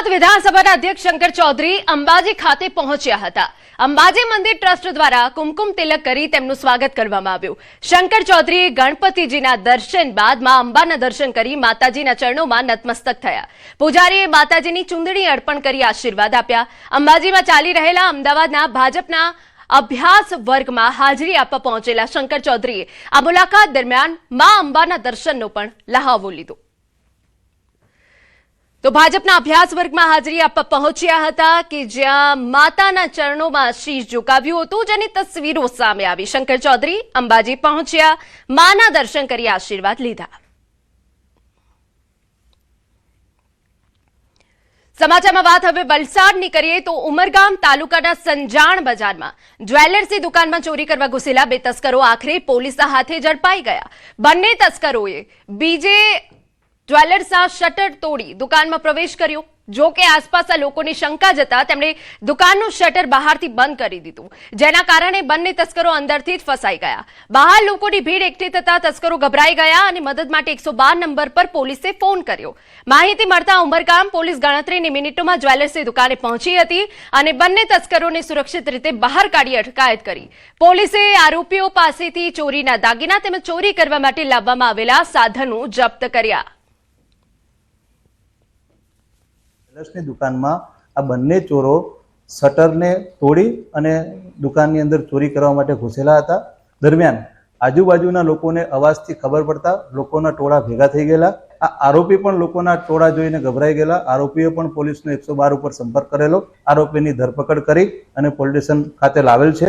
અમદાવાદ વિધાનસભાના અધ્યક્ષ શંકર ચૌધરી અંબાજી ખાતે પહોંચ્યા હતા। અંબાજી મંદિર ટ્રસ્ટ દ્વારા કુમકુમ તિલક કરી તેમનું સ્વાગત કરવામાં આવ્યું। શંકર ચૌધરીએ ગણપતિજીના દર્શન બાદ માં અંબાના દર્શન કરી માતાજીના ચરણોમાં નતમસ્તક થયા। પૂજારીએ માતાજીની ચુંદડી અર્પણ કરી આશીર્વાદ આપ્યા। અંબાજીમાં ચાલી રહેલા અમદાવાદના ભાજપના અભ્યાસ વર્ગમાં હાજરી આપવા પહોંચેલા શંકર ચૌધરીએ આ મુલાકાત દરમિયાન માં અંબાના દર્શનનો પણ લહાવો લીધો। तो भाजपा अभ्यास वर्ग में हाजरी आपवा पहोंच्या हता कि ज्यां माताना चरणों में शीश झुकाव्युं हतुं, जेनी तस्वीरों सामे आवी। शंकर चौधरी अंबाजी पहोंच्या, माना दर्शन करी आशीर्वाद लीधा। समाचार में बात हवे वलसाडनी करीए तो उमरगाम तालुकाना संजाण बजार में ज्वेलर्सनी दुकान में चोरी करवा घुसेला बे तस्करो आखिरे पोलीसना हाथे झड़पाई गया। बंने तस्करोए बीजे ज्वेलर्सना शटर तोड़ी दुकान में प्रवेश कर्यो। जो के आसपासना लोकोनी शंका जता तेमणे दुकाननुं शटर बहारथी बंद करी दीधुं, जेना कारणे बंने तस्करो अंदरथी ज फसाई गया। बहार लोकोनी भीड़ एकठी थता तस्करो गभराई गया अने मदद माटे 112 नंबर पर पोलीसे फोन कर्यो। माहिती मळता उमरगाम पोलीस गणतरीनी मिनिटोमां ज्वेलर्सनी दुकाने पहोंची हती अने बंने तस्करोने सुरक्षित रीते बहार काढी अटकायत करी। पोलीसे आरोपीओ पासेथी चोरीना दागीना तेमज चोरी करवा माटे लाववामां आवेला साधनो जप्त कर्या। ज्वेलर्सनी दुकान में आ बंने चोरो शटर ने तोड़ी अने दुकाननी अंदर चोरी करवा माटे घुसेला हता। दरमियान आजुबाजुना लोकोने अवाजथी खबर पड़ता लोकोना टोळा भेगा थई गेला। आ आरोपी पण लोकोना टोळा जोईने गभराई गेला। आरोपीए पण पोलीसने 112 पर संपर्क करेलो। आरोपीनी धरपकड़ करी अने पोलीस स्टेशन खाते लावेल छे।